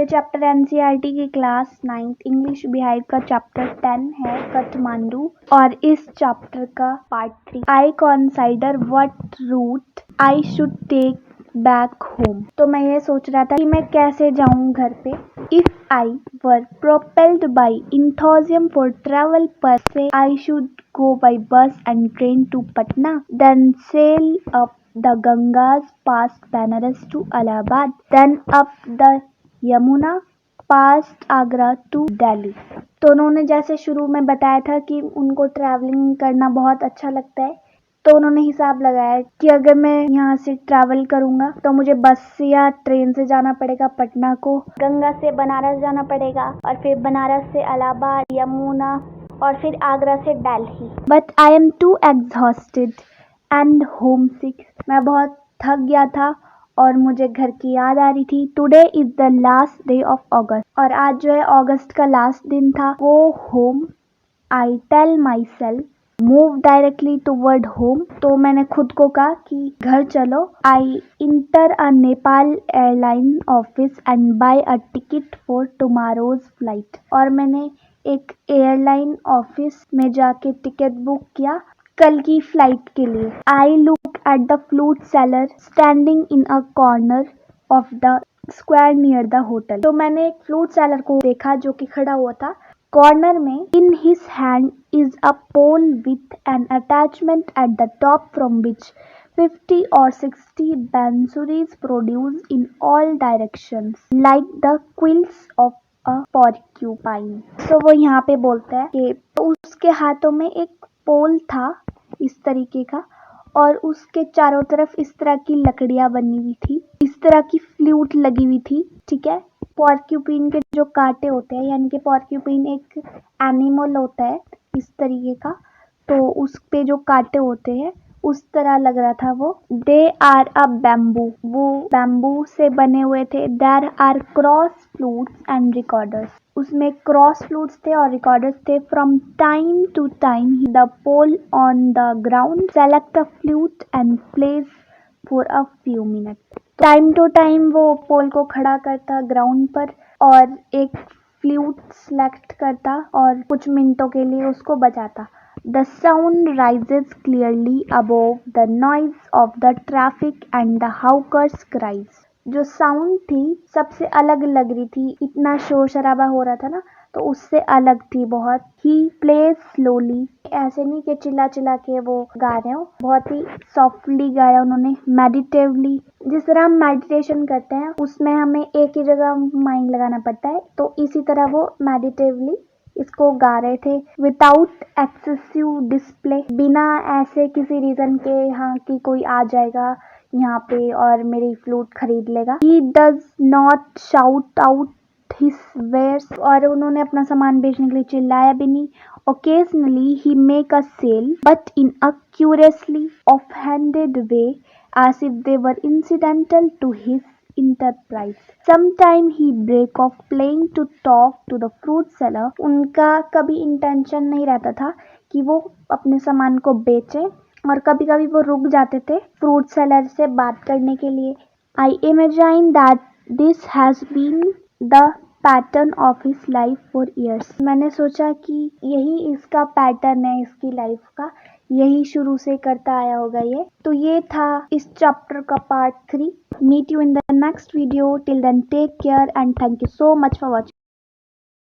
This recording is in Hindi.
चैप्टर एनसीईआरटी की क्लास 9th इंग्लिश बिहाइव का चैप्टर 10 है काठमांडू, और इस चैप्टर का part 3 I consider what route I should take back home. तो मैं ये सोच रहा था कि मैं कैसे जाऊं घर पे। If I were propelled by enthusiasm for travel पर से I should go by bus and train to Patna, then sail up the Gangas past Banaras to Allahabad, then up the Yamuna past Agra to Delhi। तो उन्होंने जैसे शुरू में बताया था कि उनको ट्रैवलिंग करना बहुत अच्छा लगता है, तो उन्होंने हिसाब लगाया कि अगर मैं यहाँ से ट्रैवल करूँगा तो मुझे बस या ट्रेन से जाना पड़ेगा पटना को, गंगा से बनारस जाना पड़ेगा, और फिर बनारस से इलाहाबाद, यमुना, और फिर आगरा से Delhi. But I am too exhausted and homesick. मैं बहुत थक गया था और मुझे घर की याद आ रही थी। Today is the last day of अगस्त, और आज जो है अगस्त का लास्ट दिन था। वो home I tell myself move directly toward home. तो मैंने खुद को कहा कि घर चलो। I enter a Nepal airline office and buy a ticket for tomorrow's flight. और मैंने एक एयरलाइन ऑफिस में जाके टिकट बुक किया कल की फ्लाइट के लिए। I look at the fruit seller standing in a corner of the square near the hotel. तो मैंने एक फ्रूट सेलर को देखा जो कि खड़ा हुआ था कॉर्नर में। In his hand is a pole with an attachment at the top from which 50 or 60 bansuri's produce in all directions like the quills of a porcupine। तो वो यहाँ पे बोलता है कि उसके हाथों में एक पोल था इस तरीके का, और उसके चारों तरफ इस तरह की लकड़ियां बनी हुई थी, इस तरह की फ्लूट लगी हुई थी। ठीक है, पॉर्क्यूपिन के जो कांटे होते हैं, यानी कि पॉर्क्यूपिन एक एनिमल होता है इस तरीके का, तो उस पे जो कांटे होते हैं उस तरह लग रहा था वो। दे आर अ बैम्बू, वो बैम्बू से बने हुए थे। There are cross flutes and recorders, उसमें क्रॉस फ्लूट्स थे और रिकॉर्डर्स थे। From time to time the pole on the ground select a flute and place for a few minute. Time to time वो पोल को खड़ा करता ग्राउंड पर और एक फ्लूट सेलेक्ट करता और कुछ मिनटों के लिए उसको बजाता। The sound rises clearly above the noise of the traffic and the hawkers' cries। जो साउंड थी सबसे अलग लग रही थी, इतना शोर शराबा हो रहा था ना, तो उससे अलग थी बहुत। ही प्लेज स्लोली, ऐसे नहीं कि चिल्ला चिल्ला के वो गा रहे हो, बहुत ही सॉफ्टली गाया उन्होंने। मेडिटेवली, जिस तरह हम मेडिटेशन करते हैं उसमें हमें एक ही जगह माइंड लगाना पड़ता है, तो इसी तरह वो मेडिटेवली इसको गा रहे थे। विदाउट एक्सेसिव डिस्प्ले, बिना ऐसे किसी रीजन के हाँ कि कोई आ जाएगा यहाँ पे और मेरी फ्लूट खरीद लेगा। He does not shout out his wares, और उन्होंने अपना सामान बेचने के लिए चिल्लाया भी नहीं। Occasionally he make a sale but in a curiously off-handed way as if they were incidental to his enterprise। Sometime he break off playing to talk to the fruit seller। उनका कभी इंटेंशन नहीं रहता था कि वो अपने सामान को बेचें, और कभी कभी वो रुक जाते थे फ्रूट सेलर से बात करने के लिए। I imagine that this has been the pattern of his life for years. मैंने सोचा कि यही इसका पैटर्न है इसकी लाइफ का, यही शुरू से करता आया होगा ये। तो ये था इस चैप्टर का part 3। Meet you in the next video. Till then take care and thank you so much for watching.